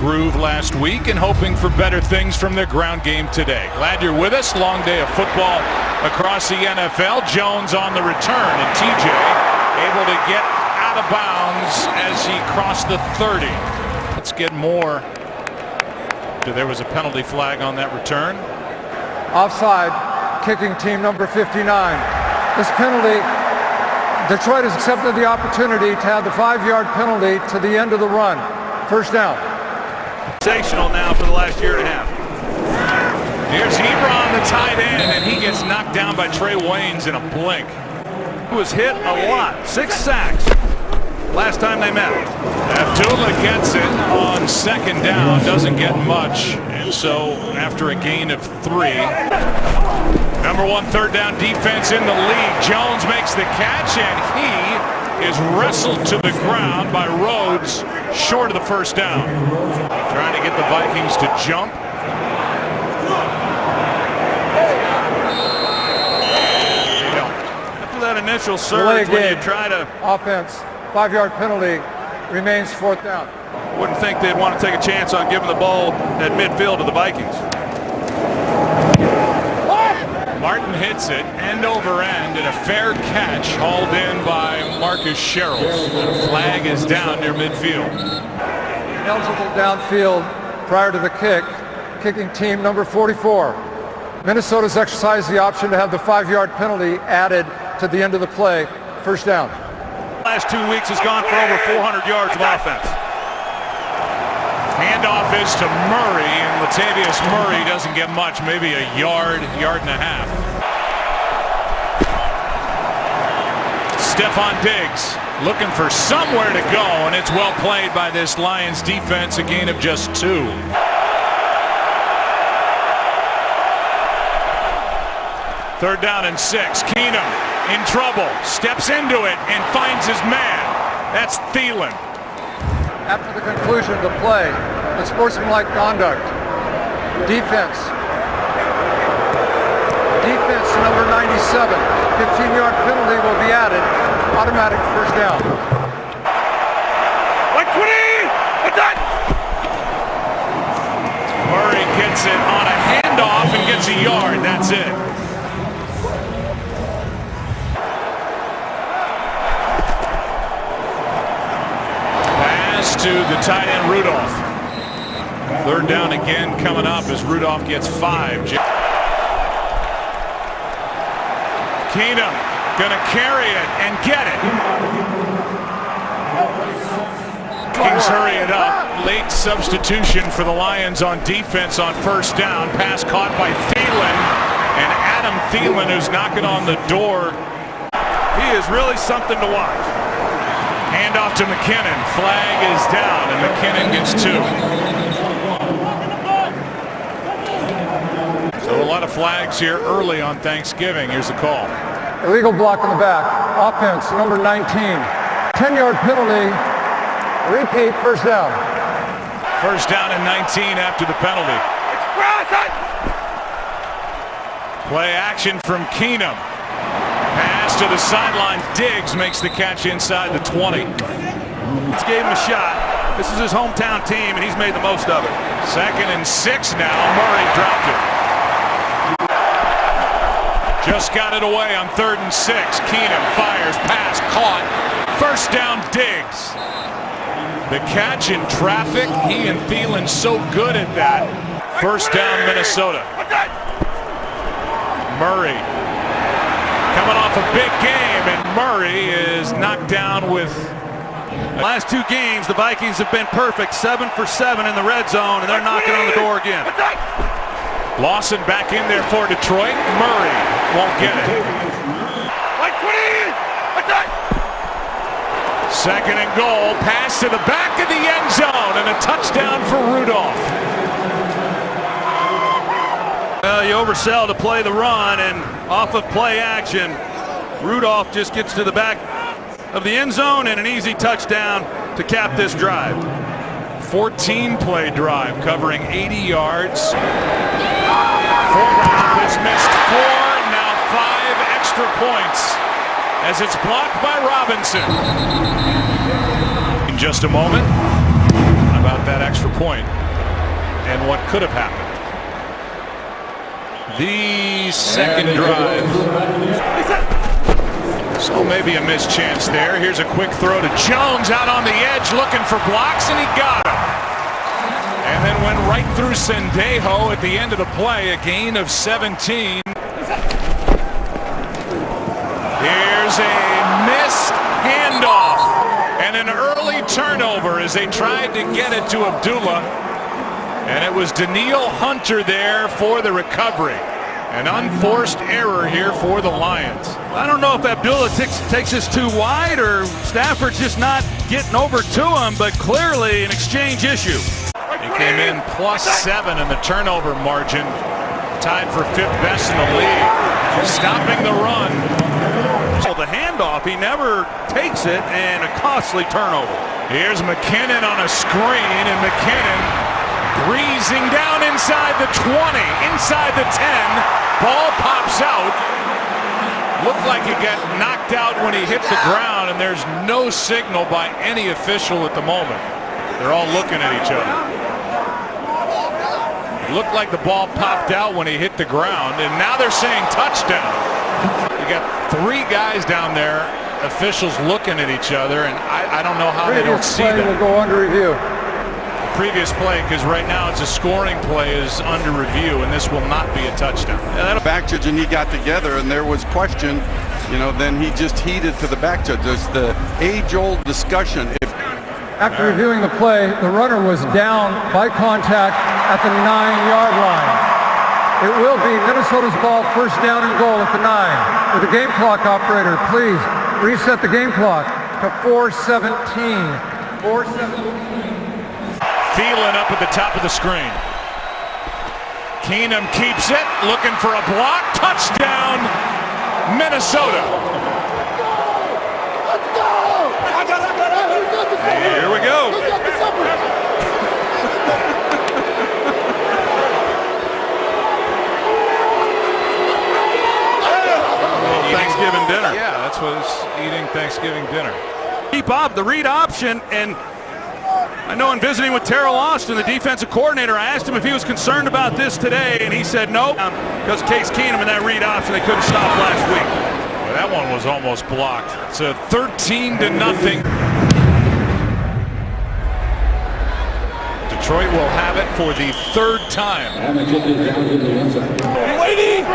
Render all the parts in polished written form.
groove last week and hoping for better things from their ground game today. Glad you're with us. Long day of football across the NFL. Jones on the return, and TJ able to get out of bounds as he crossed the 30. Let's get more. There was a penalty flag on that return. Offside, kicking team number 59. This penalty, Detroit has accepted the opportunity to have the 5-yard penalty to the end of the run. First down. Sensational now for the last year and a half. Here's Ebron, the tight end, and he gets knocked down by Trey Waynes in a blink. He was hit a lot. 6 sacks last time they met. Abdullah gets it on second down, doesn't get much, and so after a gain of 3. Number 1 third down defense in the league. Jones makes the catch, and he is wrestled to the ground by Rhodes short of the first down. Trying to get the Vikings to jump. After that initial surge, when you try to offense, 5-yard penalty, remains 4th down. Wouldn't think they'd want to take a chance on giving the ball at midfield to the Vikings. Martin hits it end over end, and a fair catch hauled in by Marcus Sherrill. The flag is down near midfield. Eligible downfield prior to the kick, kicking team number 44. Minnesota's exercised the option to have the 5-yard penalty added to the end of the play. First down. Last 2 weeks has gone for over 400 yards of offense. Handoff is to Murray, and Latavius Murray doesn't get much, maybe a yard and a half. Stephon Diggs looking for somewhere to go, and it's well played by this Lions defense, a gain of just 2. Third down and 6. Keenum in trouble, steps into it and finds his man. That's Thielen. After the conclusion of the play, the sportsmanlike conduct. Defense number 97. 15-yard penalty will be added. Automatic first down. Murray gets it on a handoff and gets a yard. That's it. To the tight end Rudolph. Third down again coming up as Rudolph gets 5. Keenum gonna carry it and get it. Vikings hurry it up. Late substitution for the Lions on defense on first down. Pass caught by Thielen, and Adam Thielen, who's knocking on the door. He is really something to watch. Handoff to McKinnon. Flag is down, and McKinnon gets 2. So a lot of flags here early on Thanksgiving. Here's the call. Illegal block in the back. Offense, number 19. 10-yard penalty. Repeat, first down. First down and 19 after the penalty. Play action from Keenum. Pass to the sideline. Diggs makes the catch inside the 20. Let's give him a shot. This is his hometown team, and he's made the most of it. 2nd and 6 now. Murray dropped it. Just got it away on 3rd and 6. Keenum fires, pass, caught. First down, Diggs. The catch in traffic. He and Thielen so good at that. First down, Minnesota. Murray coming off a big game, and Murray is knocked down with. Last 2 games, the Vikings have been perfect. 7 for 7 in the red zone, and they're knocking on the door again. Lawson back in there for Detroit. Murray won't get it. 2nd and goal. Pass to the back of the end zone, and a touchdown for Rudolph. You oversell to play the run, and off of play action, Rudolph just gets to the back of the end zone and an easy touchdown to cap this drive. 14-play drive covering 80 yards. 4 rounds dismissed, 4, now 5 extra points as it's blocked by Robinson. In just a moment, about that extra point and what could have happened. The second drive. So maybe a missed chance there. Here's a quick throw to Jones out on the edge looking for blocks, and he got him. And then went right through Sendejo at the end of the play, a gain of 17. Here's a missed handoff and an early turnover as they tried to get it to Abdullah. And it was Daniil Hunter there for the recovery. An unforced error here for the Lions. I don't know if Abdullah takes this too wide or Stafford's just not getting over to him, but clearly an exchange issue. He came in +7 in the turnover margin, tied for 5th best in the league. Stopping the run. So the handoff, he never takes it, and a costly turnover. Here's McKinnon on a screen, and McKinnon breezing down inside the 20, inside the 10. Ball pops out. Looked like he got knocked out when he hit the ground, and there's no signal by any official at the moment. They're all looking at each other. It looked like the ball popped out when he hit the ground, and now they're saying touchdown. You got 3 guys down there, officials looking at each other, and I don't know how they don't see that. Will go under review. Previous play, because right now it's a scoring play, is under review, and this will not be a touchdown. Back judge and he got together, and there was question, then he just heeded to the back judge. There's the age-old discussion. After reviewing the play, the runner was down by contact at the 9-yard line. It will be Minnesota's ball, first down and goal at the 9. With the game clock operator, please reset the game clock to 4:17. 4:17. Thielen up at the top of the screen. Keenum keeps it, looking for a block. Touchdown, Minnesota. Let's go! Here we go. Thanksgiving dinner. Yeah, that's what it's eating Thanksgiving dinner. Keep up the read option, and I know in visiting with Terrell Austin, the defensive coordinator, I asked him if he was concerned about this today, and he said no, because Case Keenum and that read option they couldn't stop last week. Well, that one was almost blocked. It's a 13-0. Detroit will have it for the 3rd time. Waiting!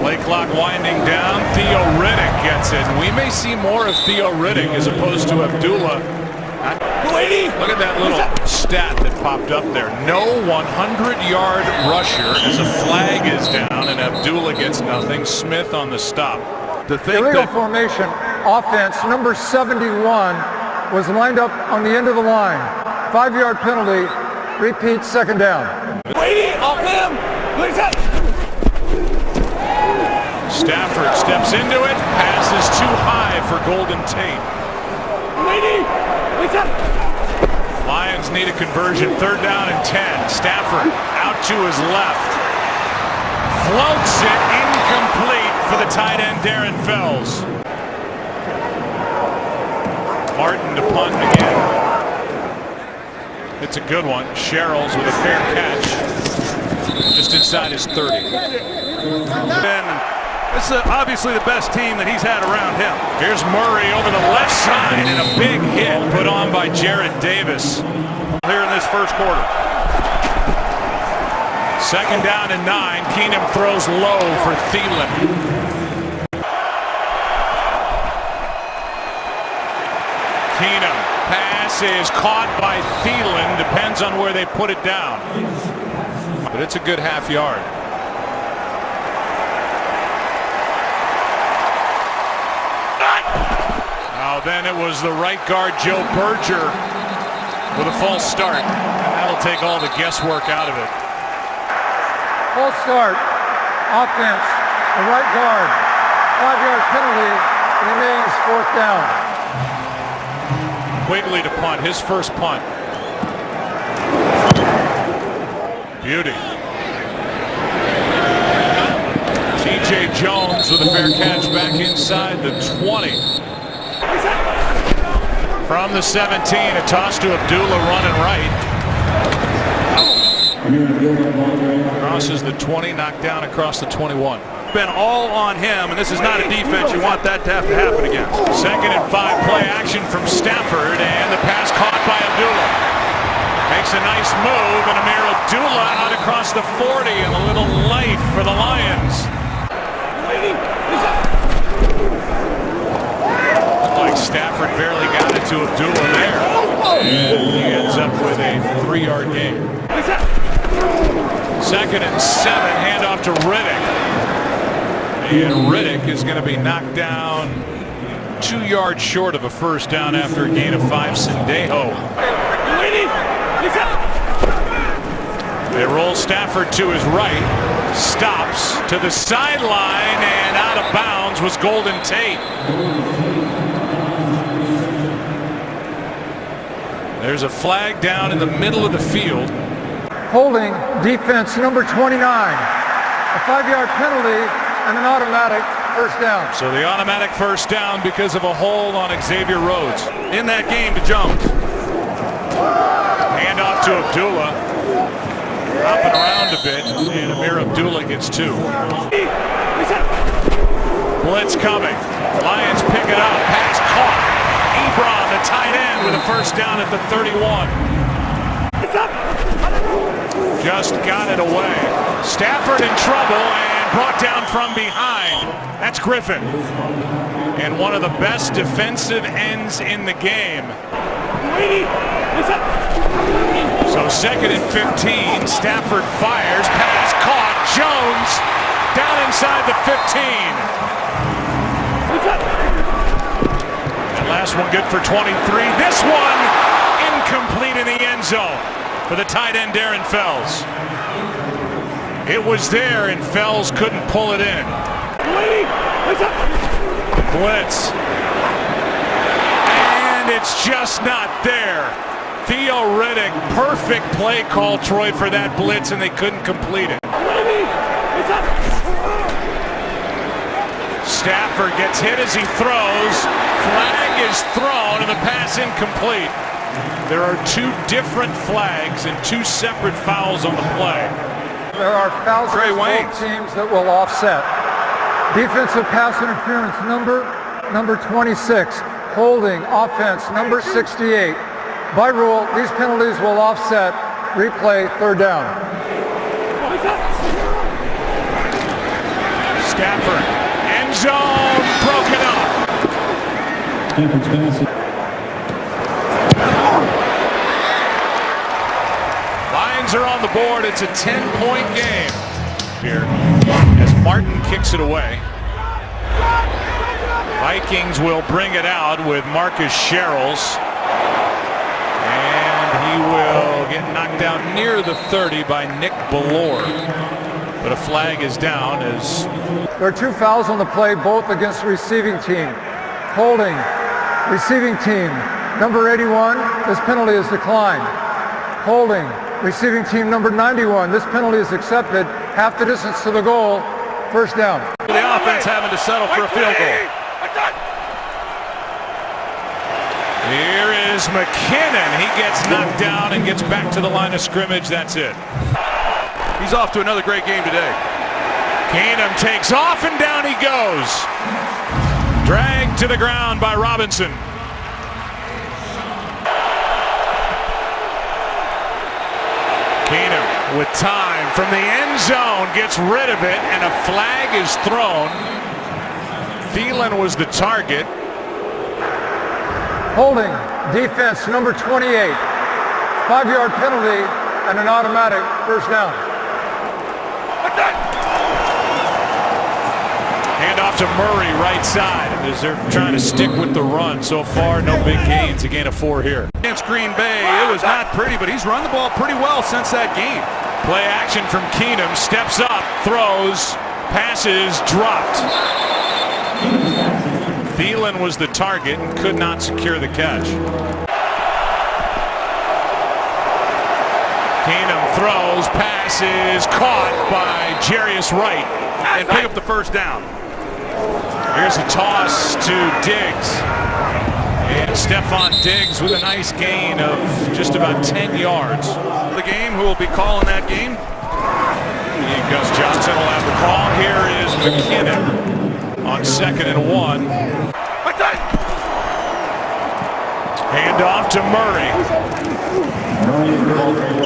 Play clock winding down. Theo Riddick gets it. We may see more of Theo Riddick as opposed to Abdullah. Look at that little stat that popped up there. No 100-yard rusher as a flag is down, and Abdullah gets nothing. Smith on the stop. To think Illegal that formation offense, number 71, was lined up on the end of the line. 5-yard penalty. Repeat, second down. Waiting off him! Stafford steps into it. Pass is too high for Golden Tate. Waiting! Lions need a conversion. 3rd down and 10. Stafford out to his left. Floats it incomplete for the tight end Darren Fells. Martin to punt again. It's a good one. Sherrills with a fair catch. Just inside his 30. this is obviously the best team that he's had around him. Here's Murray over the left side, and a big hit put on by Jarrett Davis. Here in this first quarter. 2nd down and 9. Keenum throws low for Thielen. Keenum. Pass is caught by Thielen. Depends on where they put it down. But it's a good half yard. Now then it was the right guard Joe Berger with a false start. And that'll take all the guesswork out of it. False start. Offense. The right guard. 5-yard penalty. Remains 4th down. Quigley to punt, his first punt. Beauty. TJ Jones with a fair catch back inside the 20. From the 17, a toss to Abdullah running right. Crosses the 20, knocked down across the 21. Been all on him, and this is not a defense you want that to have to happen against. 2nd and 5 play action from Stafford, and the pass caught by Abdullah. Makes a nice move, and Amir Abdullah out across the 40, and a little light for the Lions. Looked like Stafford barely got it to Abdullah there. And he ends up with a 3-yard gain. 2nd and 7, handoff to Riddick. And Riddick is going to be knocked down 2 yards short of a first down after a gain of 5. Sendejo. They roll Stafford to his right, stops to the sideline, and out of bounds was Golden Tate. There's a flag down in the middle of the field. Holding defense number 29. A 5-yard penalty and an automatic first down. So the automatic first down because of a hold on Xavier Rhodes. In that game to Jones. Handoff to Abdullah. Hopping around a bit, and Amir Abdullah gets 2. Blitz coming. Lions pick it up. Pass caught. Ebron, the tight end, with a first down at the 31. Just got it away. Stafford in trouble and brought down from behind. That's Griffin. And one of the best defensive ends in the game. So 2nd and 15, Stafford fires, pass caught, Jones down inside the 15. That last one good for 23. This one incomplete in the end zone for the tight end Darren Fells. It was there and Fells couldn't pull it in. Blitz. And it's just not there. Theo Riddick, perfect play call, Troy, for that blitz, and they couldn't complete it. Stafford gets hit as he throws. Flag is thrown, and the pass incomplete. There are 2 different flags and 2 separate fouls on the play. There are fouls for both teams that will offset. Defensive pass interference number 26. Holding offense number 68. By rule, these penalties will offset. Replay, 3rd down. Stafford, end zone, broken up. Lions are on the board. It's a 10-point game here as Martin kicks it away. Vikings will bring it out with Marcus Sherrills. And he will get knocked down near the 30 by Nick Ballore. But a flag is down as... There are 2 fouls on the play, both against the receiving team. Holding, receiving team, number 81, this penalty is declined. Holding, receiving team number 91, this penalty is accepted. Half the distance to the goal, first down. The offense having to settle for a field goal. Here is McKinnon. He gets knocked down and gets back to the line of scrimmage. That's it. He's off to another great game today. Keenum takes off and down he goes. Dragged to the ground by Robinson. Keenum with time from the end zone gets rid of it, and a flag is thrown. Thielen was the target. Holding, defense number 28. 5-yard penalty and an automatic first down. Hand off to Murray, right side, as they're trying to stick with the run. So far, no big gains. A gain of 4 here. Against Green Bay, it was not pretty, but he's run the ball pretty well since that game. Play action from Keenum, steps up, throws, passes, dropped. Thielen was the target and could not secure the catch. Keenum throws, passes, caught by Jarius Wright, And pick up the first down. Here's a toss to Diggs. And Stephon Diggs with a nice gain of just about 10 yards. The game, who will be calling that game? Gus Johnson will have the call. Here is McKinnon on 2nd and 1. Hand off to Murray.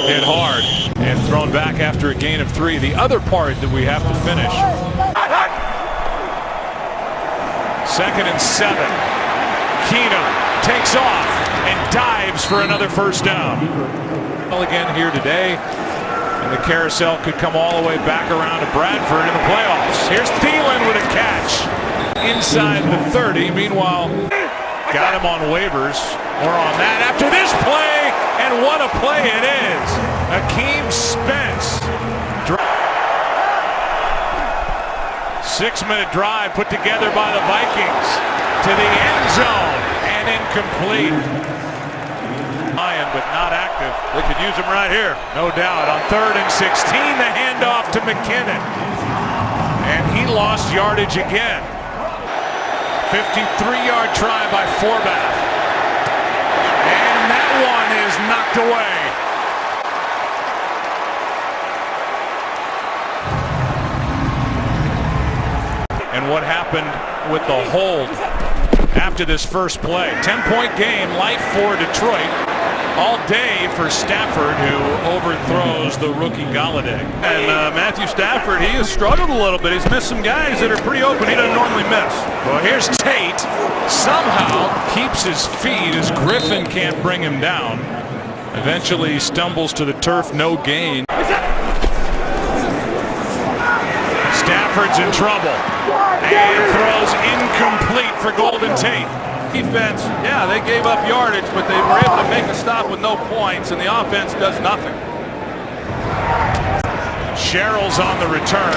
Hit hard and thrown back after a gain of 3. The other part that we have to finish. 2nd and 7. Keenum takes off and dives for another first down. Well, again here today, and the carousel could come all the way back around to Bradford in the playoffs. Here's Thielen with a catch inside the 30. Meanwhile, got him on waivers. More on that after this play, and what a play it is. Akeem Spence. 6-minute drive put together by the Vikings to the end zone and incomplete. Lion, but not active. They could use him right here. No doubt. On 3rd and 16, the handoff to McKinnon. And he lost yardage again. 53-yard try by Forbath. And that one is knocked away. And what happened with the hold after this first play? 10-point game, life for Detroit. All day for Stafford, who overthrows the rookie Galladay. And Matthew Stafford, he has struggled a little bit. He's missed some guys that are pretty open he doesn't normally miss. Well, here's Tate. Somehow keeps his feet as Griffin can't bring him down. Eventually stumbles to the turf, no gain. Stafford's in trouble. And throws incomplete for Golden Tate. Defense, yeah, they gave up yardage, but they were able to make a stop with no points, and the offense does nothing. Sherrill's on the return.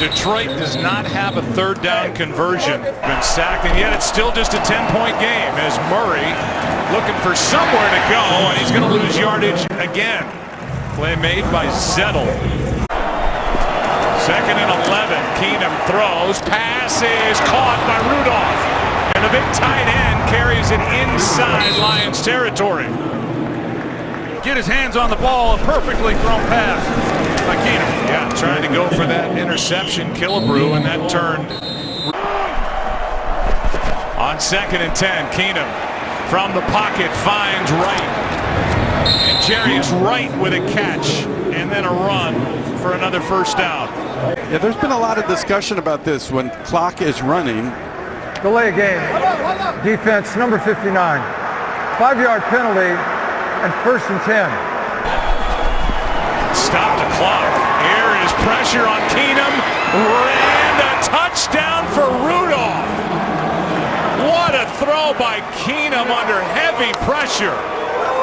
Detroit does not have a 3rd down conversion. Been sacked, and yet it's still just a 10-point game as Murray looking for somewhere to go, and he's going to lose yardage again. Play made by Zettel. 2nd and 11. Keenum throws. Pass is caught by Rudolph. And the big tight end carries it inside Lions territory. Get his hands on the ball. A perfectly thrown pass by Keenum. Yeah, trying to go for that interception, Killebrew, and that turned. On 2nd and 10, Keenum from the pocket finds Wright. And Jarius Wright with a catch and then a run for another first down. Yeah, there's been a lot of discussion about this when clock is running. Delay game. Defense number 59. 5-yard penalty and 1st and 10. Stop the clock. Here is pressure on Keenum. And a touchdown for Rudolph. What a throw by Keenum under heavy pressure.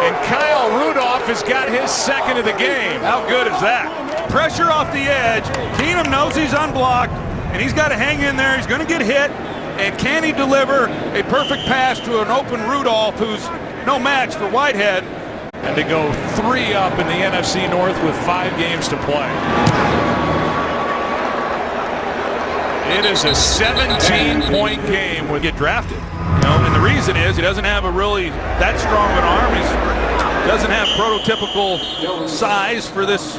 And Kyle Rudolph has got his 2nd of the game. How good is that? Pressure off the edge. Keenum knows he's unblocked, and he's got to hang in there. He's going to get hit. And can he deliver a perfect pass to an open Rudolph, who's no match for Whitehead? And to go 3 up in the NFC North with 5 games to play. It is a 17-point game with get drafted. And the reason is he doesn't have a really that strong of an arm. He doesn't have prototypical size for this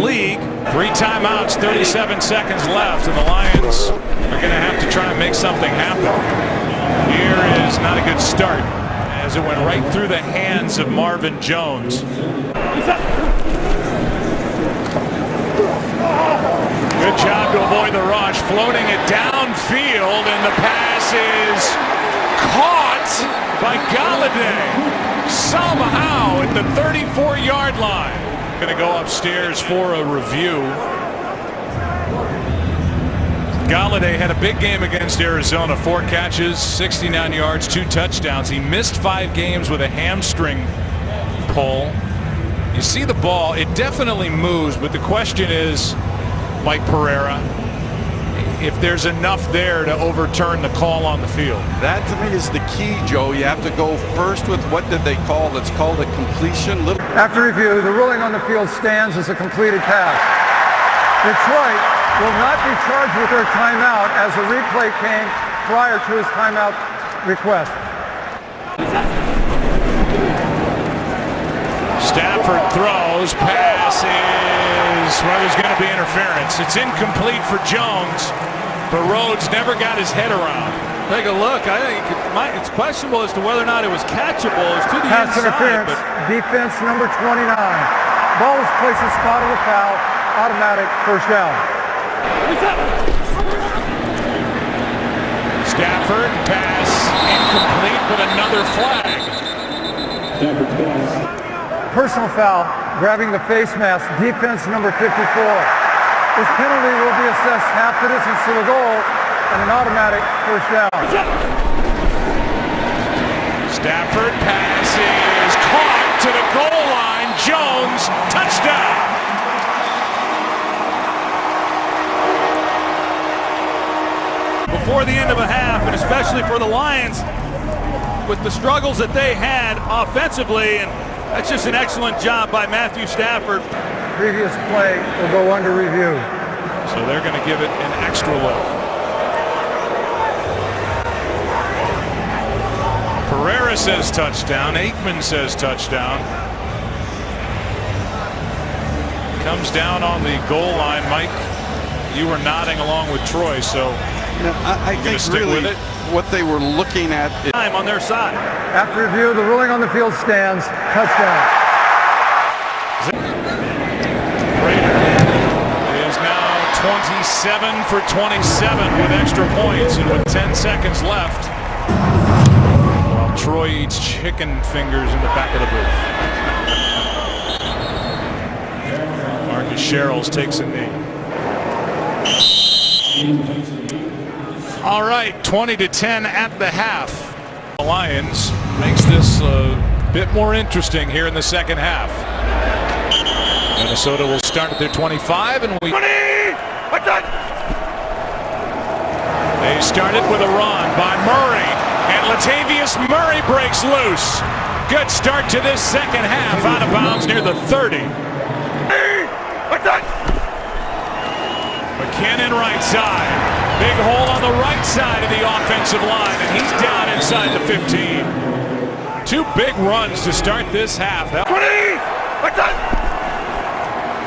league. 3 timeouts, 37 seconds left, and the Lions are going to have to try and make something happen. Here is not a good start as it went right through the hands of Marvin Jones. Good job to avoid the rush, floating it downfield, and the pass is caught by Galladay. Somehow at the 34-yard line. Going to go upstairs for a review. Galladay had a big game against Arizona. 4 catches, 69 yards, 2 touchdowns. He missed 5 games with a hamstring pull. You see the ball, it definitely moves, but the question is, Mike Pereira, if there's enough there to overturn the call on the field. That to me is the key, Joe. You have to go first with what did they call? It's called a completion. After review, the ruling on the field stands as a completed pass. Detroit will not be charged with their timeout as a replay came prior to his timeout request. Stafford throws. Pass is, well, there's going to be interference. It's incomplete for Jones, but Rhodes never got his head around. Take a look. I think it's questionable as to whether or not it was catchable. It's to the Pass inside. interference, defense number 29. Ball is placed in spot of the foul, automatic first down. Stafford, pass incomplete, but another flag. Personal foul, grabbing the face mask, defense number 54. This penalty will be assessed half the distance to the goal and an automatic first down. Stafford pass is caught to the goal line. Jones, touchdown. Before the end of a half, and especially for the Lions, with the struggles that they had offensively, and that's just an excellent job by Matthew Stafford. Previous play will go under review. So they're going to give it an extra look. Pereira says touchdown. Aikman says touchdown. Comes down on the goal line. Mike, you were nodding along with Troy, so I think really with it? what they were looking at is Time on their side. After review, the ruling on the field stands. Touchdown. Prater is now 27 for 27 with extra points and with 10 seconds left. While Troy eats chicken fingers in the back of the booth. Marcus Sherrills takes a knee. All right, 20-10 at the half. The Lions makes this a bit more interesting here in the second half. Minnesota will start at their 25, and they started with a run by Murray, and Latavius Murray breaks loose. Good start to this second half, out of bounds near the 30. McKinnon right side. Big hole on the right side of the offensive line, and he's down inside the 15. Two big runs to start this half.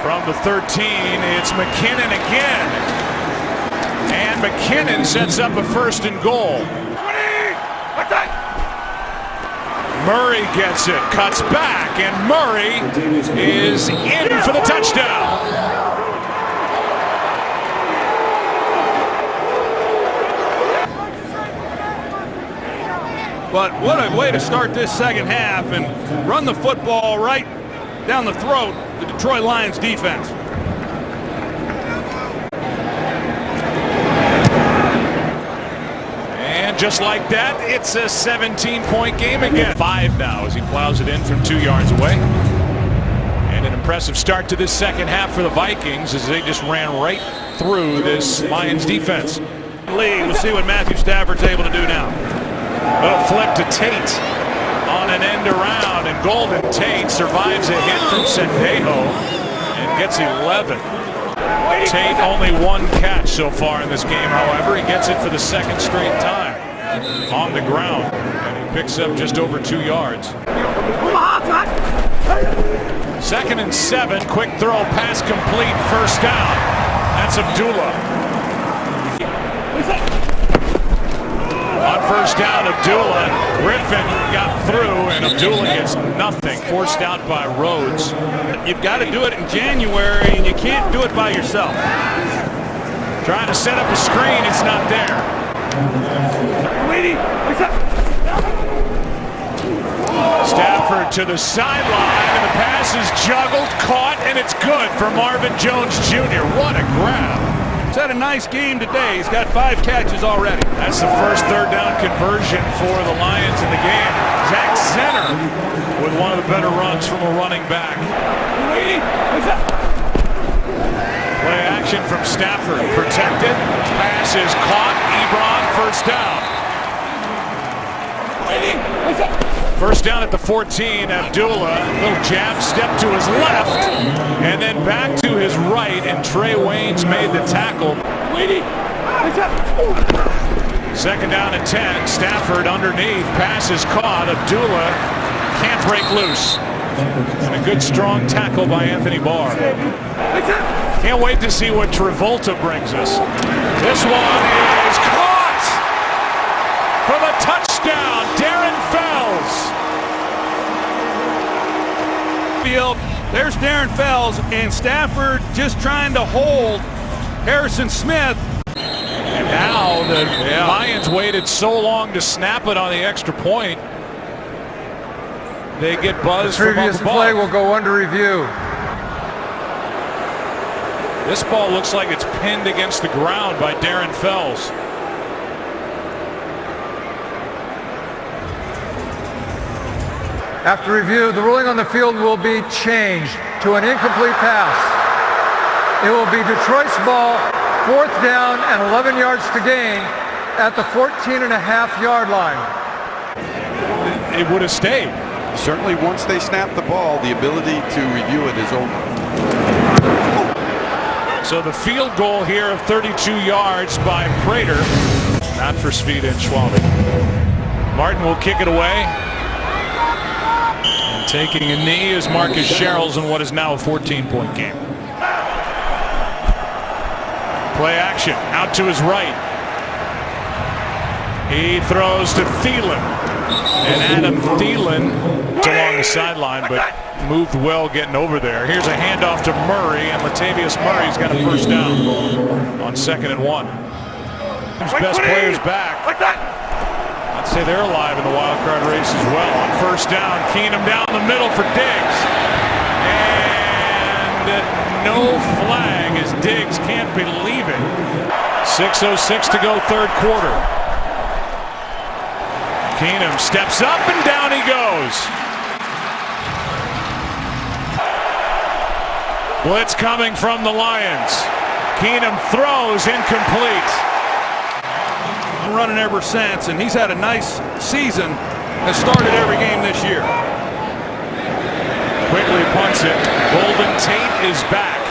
From the 13, it's McKinnon again. And McKinnon sets up a first and goal. Murray gets it, cuts back, and Murray is in for the touchdown. But what a way to start this second half and run the football right down the throat of the Detroit Lions defense. And just like that, it's a 17-point game again. 5 now as he plows it in from 2 yards away. And an impressive start to this second half for the Vikings as they just ran right through this Lions defense. Lee, we'll see what Matthew Stafford's able to do now. Little flip to Tate on an end around, and Golden Tate survives a hit from Sendejo and gets 11. Tate only one catch so far in this game, however. He gets it for the second straight time on the ground, and he picks up just over 2 yards. 2nd and 7, quick throw, pass complete, first down. That's Abdullah. On first down, Abdullah. Griffin got through, and Abdullah gets nothing. Forced out by Rhodes. You've got to do it in January, and you can't do it by yourself. Trying to set up a screen, it's not there. Stafford to the sideline, and the pass is juggled, caught, and it's good for Marvin Jones Jr. What a grab. He's had a nice game today. He's got 5 catches already. That's the first third down conversion for the Lions in the game. Zach Zenner with one of the better runs from a running back. Play action from Stafford. Protected. Pass is caught. Ebron, first down. First down at the 14. Abdullah, little jab step to his left, and then back to his right, and Trey Waynes made the tackle. Second down and 10. Stafford underneath. Pass is caught. Abdullah can't break loose. And a good strong tackle by Anthony Barr. Can't wait to see what Travolta brings us. This one is caught for the touchdown, Darren Fells. Field, there's Darren Fells, and Stafford just trying to hold Harrison Smith. And now the Lions waited so long to snap it on the extra point. They get buzzed from Previous above. play will go under review. This ball looks like it's pinned against the ground by Darren Fells. After review, the ruling on the field will be changed to an incomplete pass. It will be Detroit's ball, 4th down and 11 yards to gain at the 14.5-yard line. It would have stayed. Certainly once they snap the ball, the ability to review it is over. So the field goal here of 32 yards by Prater. Not for Svita and Schwalbe. Martin will kick it away. And taking a knee is Marcus Sherrills in what is now a 14-point game. Play action out to his right. He throws to Thielen. And Adam Thielen along the sideline, but moved well getting over there. Here's a handoff to Murray, and Latavius Murray's got a first down on 2nd and 1. His best players back. I'd say they're alive in the wild card race as well. On 1st down, Keenum down the middle for Diggs. And no flag as Diggs can't believe it. 6:06 to go, 3rd quarter. Keenum steps up and down he goes. Blitz coming from the Lions. Keenum throws incomplete. Running ever since, and he's had a nice season. Has started every game this year. Quickly punts it. Golden Tate is back.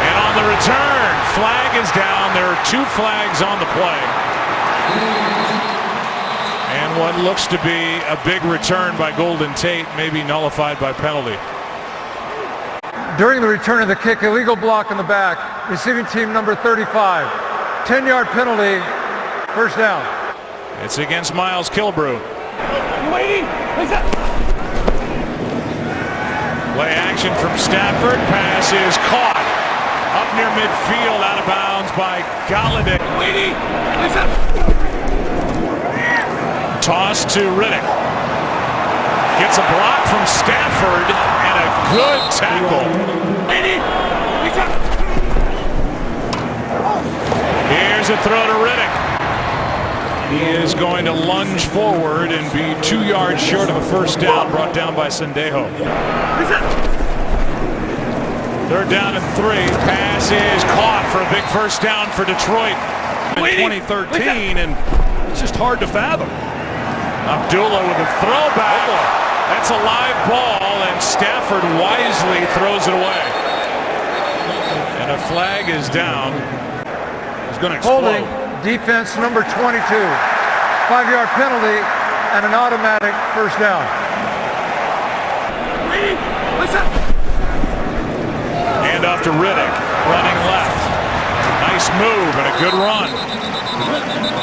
And on the return, flag is down. There are 2 flags on the play. And what looks to be a big return by Golden Tate may be nullified by penalty. During the return of the kick, illegal block in the back. Receiving team number 35. 10-yard penalty, 1st down. It's against Miles Kilbrew. Waiting. Play action from Stafford. Pass is caught. Up near midfield, out of bounds by Galladay. Waiting. Toss to Riddick. Gets a block from Stafford and a good tackle. Here's a throw to Riddick. He is going to lunge forward and be 2 yards short of a 1st down, brought down by Sendejo. 3rd down and 3. Pass is caught for a big 1st down for Detroit. In 2013, and it's just hard to fathom. Abdullah with a throwback. That's a live ball, and Stafford wisely throws it away. And a flag is down. He's going to explode. Holding defense number 22. 5-yard penalty and an automatic 1st down. Hand off to Riddick, running left. Nice move and a good run.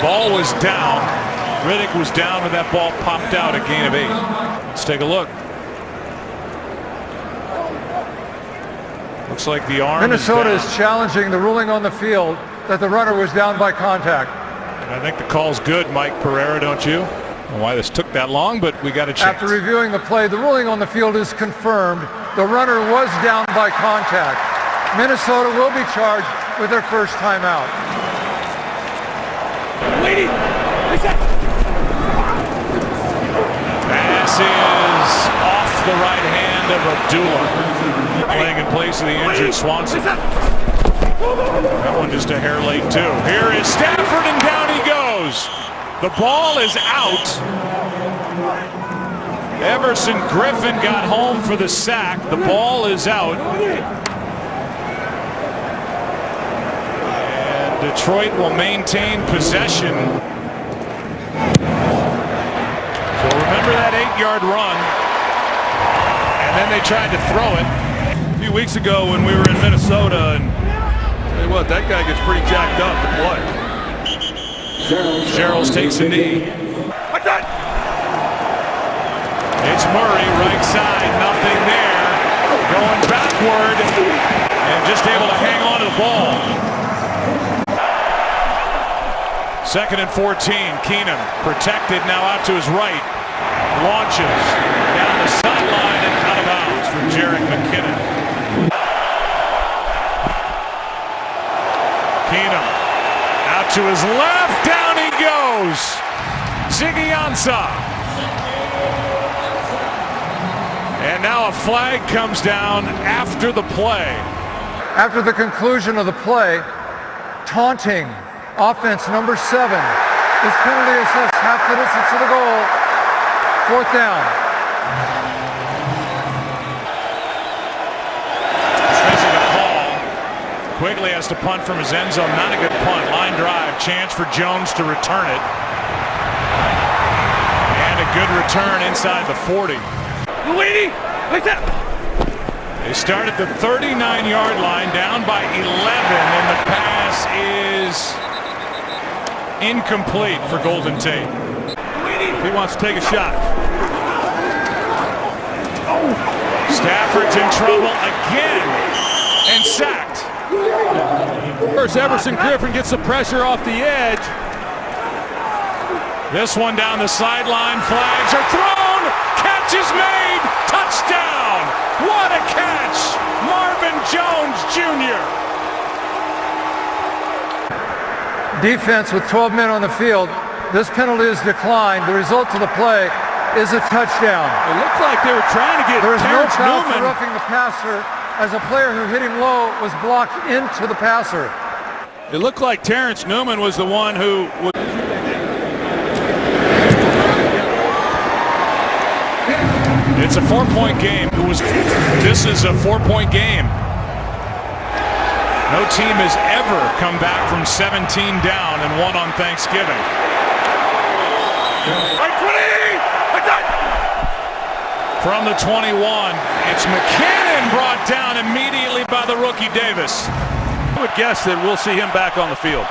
Ball was down. Riddick was down when that ball popped out, a gain of 8. Let's take a look. Looks like the arm Minnesota is is challenging the ruling on the field that the runner was down by contact. And I think the call's good, Mike Pereira, don't you? I don't know why this took that long, but we got a chance. After reviewing the play, the ruling on the field is confirmed. The runner was down by contact. Minnesota will be charged with their 1st timeout. Waiting. Pass is off the right hand of Abdullah. Playing in place of the injured Swanson. That one just a hair late too. Here is Stafford and down he goes. The ball is out. Everson Griffin got home for the sack. The ball is out. And Detroit will maintain possession. So remember that 8-yard run. then they tried to throw it. A few weeks ago when we were in Minnesota, and tell you what, that guy gets pretty jacked up to play. Sherrills takes a knee. It's Murray, right side, nothing there. Going backward and just able to hang on to the ball. 2nd and 14. Keenum protected, now out to his right. Launches down the sideline and out of bounds for Jerick McKinnon. Keenum out to his left, down he goes. Ziggy Ansah. And now a flag comes down after the play. After the conclusion of the play, taunting offense number 7. This penalty assessed half the distance to the goal. 4th down. Missing a call. Quigley has to punt from his end zone. Not a good punt. Line drive. Chance for Jones to return it. And a good return inside the 40. They start at the 39-yard line, down by 11, and the pass is incomplete for Golden Tate. He wants to take a shot. Stafford's in trouble again and sacked. First, Everson Griffin gets the pressure off the edge. This one down the sideline. Flags are thrown. Catch is made. Touchdown. What a catch. Marvin Jones Jr. Defense with 12 men on the field. This penalty is declined. The result of the play is a touchdown. It looked like they were trying to get There is no Terrence foul for Newman. roughing the passer, as a player who hit him low was blocked into the passer. It looked like Terrence Newman was the one who was. It's a 4-point game. This is a 4-point game. No team has ever come back from 17 down and won on Thanksgiving. From the 21, it's McKinnon brought down immediately by the rookie Davis. I would guess that we'll see him back on the field.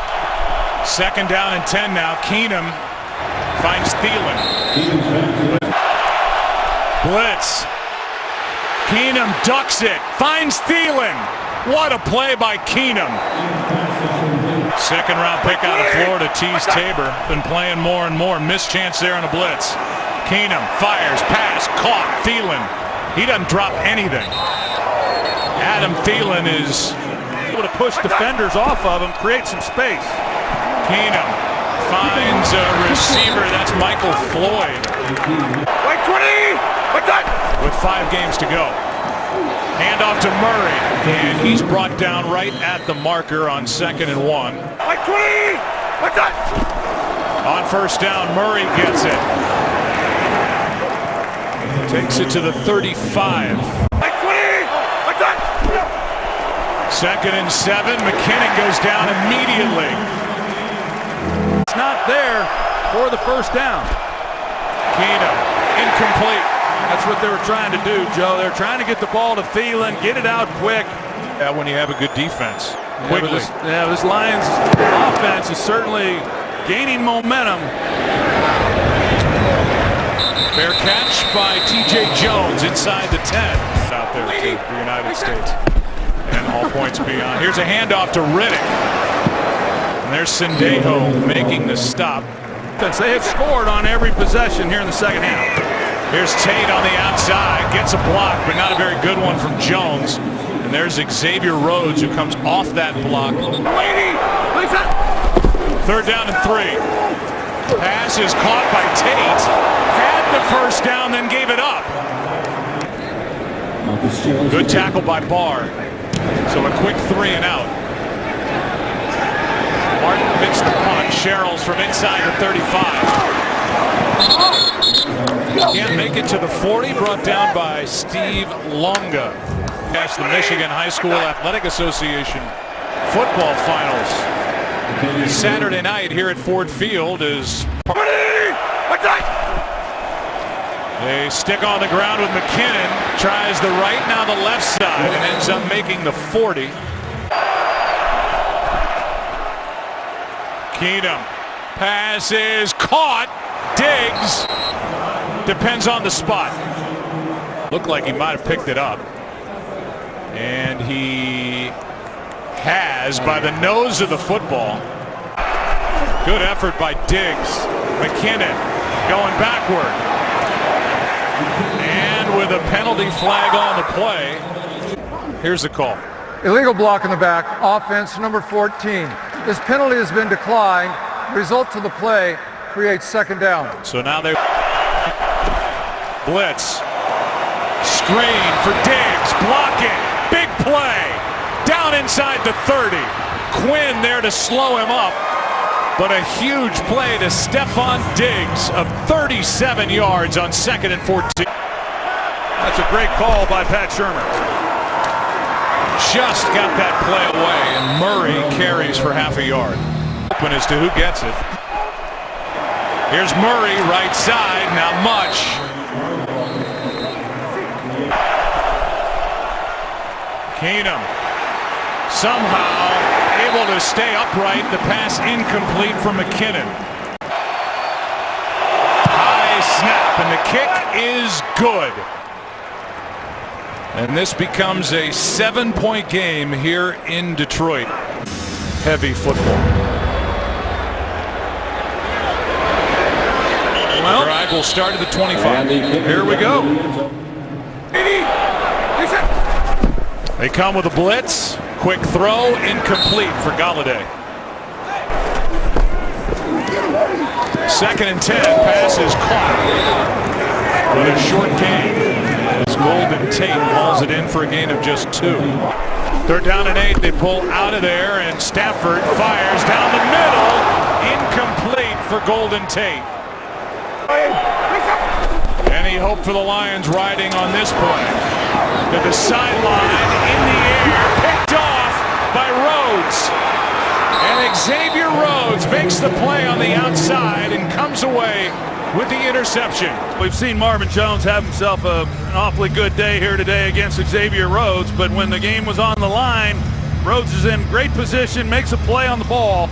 2nd down and 10 now. Keenum finds Thielen. Blitz. Keenum ducks it. Finds Thielen. What a play by Keenum. 2nd-round pick out of Florida, Tease Tabor. Been playing more and more. Missed chance there on a blitz. Keenum fires, pass, caught. Thielen. He doesn't drop anything. Adam Thielen is Able to push defenders off of him, create some space. Keenum finds a receiver. That's Michael Floyd. With 5 games to go. Hand off to Murray, and he's brought down right at the marker on 2nd and 1. On 1st down, Murray gets it. Takes it to the 35. 2nd and 7. McKinnon goes down immediately. It's not there for the 1st down. Keenum, incomplete. That's what they were trying to do, Joe. They're trying to get the ball to Thielen, get it out quick. Yeah, when you have a good defense. Quickly. This Lions offense is certainly gaining momentum. Fair catch by T.J. Jones inside the 10. Out there to the United States. And all points beyond. Here's a handoff to Riddick. And there's Sendejo making the stop. They have scored on every possession here in the 2nd half. Here's Tate on the outside, gets a block, but not a very good one from Jones. And there's Xavier Rhodes, who comes off that block. 3rd down and 3. Pass is caught by Tate. Had the 1st down, then gave it up. Good tackle by Barr. So a quick 3 and out. Martin hits the punt. Sherrills from inside the 35. Can't make it to the 40, brought down by Steve Longa. That's the Michigan High School Athletic Association football finals. Saturday night here at Ford Field is They stick on the ground with McKinnon. Tries the right, now the left side, and ends up making the 40. Keenum. Pass is caught. Diggs. Depends on the spot. Looked like he might have picked it up. And he has by the nose of the football. Good effort by Diggs. McKinnon going backward. And with a penalty flag on the play, here's the call. Illegal block in the back, offense number 14. This penalty has been declined. Result to the play creates second down. So now they blitz. Screen for Diggs. Blocking. Big play. Down inside the 30. Quinn there to slow him up. But a huge play to Stephon Diggs of 37 yards on 2nd and 14. That's a great call by Pat Shermer. Just got that play away, and Murray carries for half a yard. Open as to who gets it. Here's Murray, right side, not much. Keenum somehow able to stay upright. The pass incomplete from McKinnon. High snap, and the kick is good. And this becomes a 7-point game here in Detroit. Heavy football. Well, the drive will start at the 25. Here we go. They come with a blitz. Quick throw, incomplete for Galladay. 2nd and 10. Pass is caught. But a short gain. As Golden Tate hauls it in for a gain of just 2. 3rd down and 8. They pull out of there, and Stafford fires down the middle. Incomplete for Golden Tate. Any hope for the Lions riding on this play? To the sideline, in the air, picked off by Rhodes. And Xavier Rhodes makes the play on the outside and comes away with the interception. We've seen Marvin Jones have himself an awfully good day here today against Xavier Rhodes, but when the game was on the line, Rhodes is in great position, makes a play on the ball.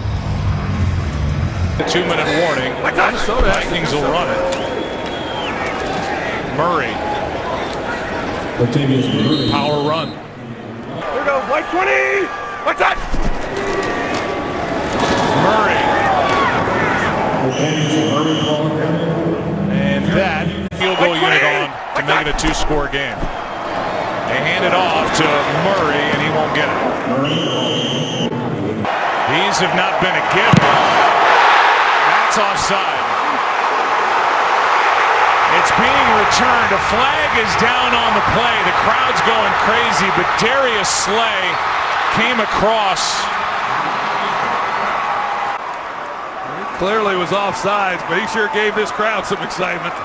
A 2-minute warning. Vikings will run it. Murray. Power run. Here goes white 20. What's that? Murray. And that field goal unit on to make it a 2-score game. They hand it off to Murray, and he won't get it. These have not been a gift. That's offside. It's being returned. A flag is down on the play. The crowd's going crazy, but Darius Slay came across. Clearly was offsides, but he sure gave this crowd some excitement.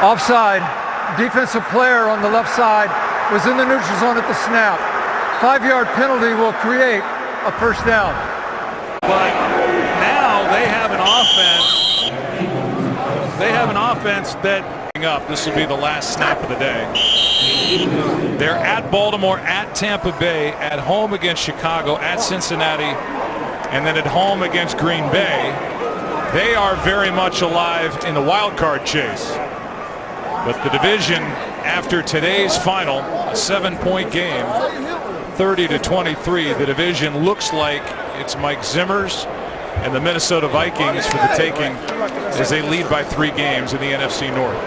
Offside. Defensive player on the left side was in the neutral zone at the snap. 5-yard penalty will create a first down. But now they have an offense. They have an offense that Up. This will be the last snap of the day. They're at Baltimore, at Tampa Bay, at home against Chicago, at Cincinnati, and then at home against Green Bay. They are very much alive in the wild card chase. But the division, after today's final, a 7-point game, 30-23, the division looks like it's Mike Zimmer's and the Minnesota Vikings for the taking as they lead by 3 games in the NFC North.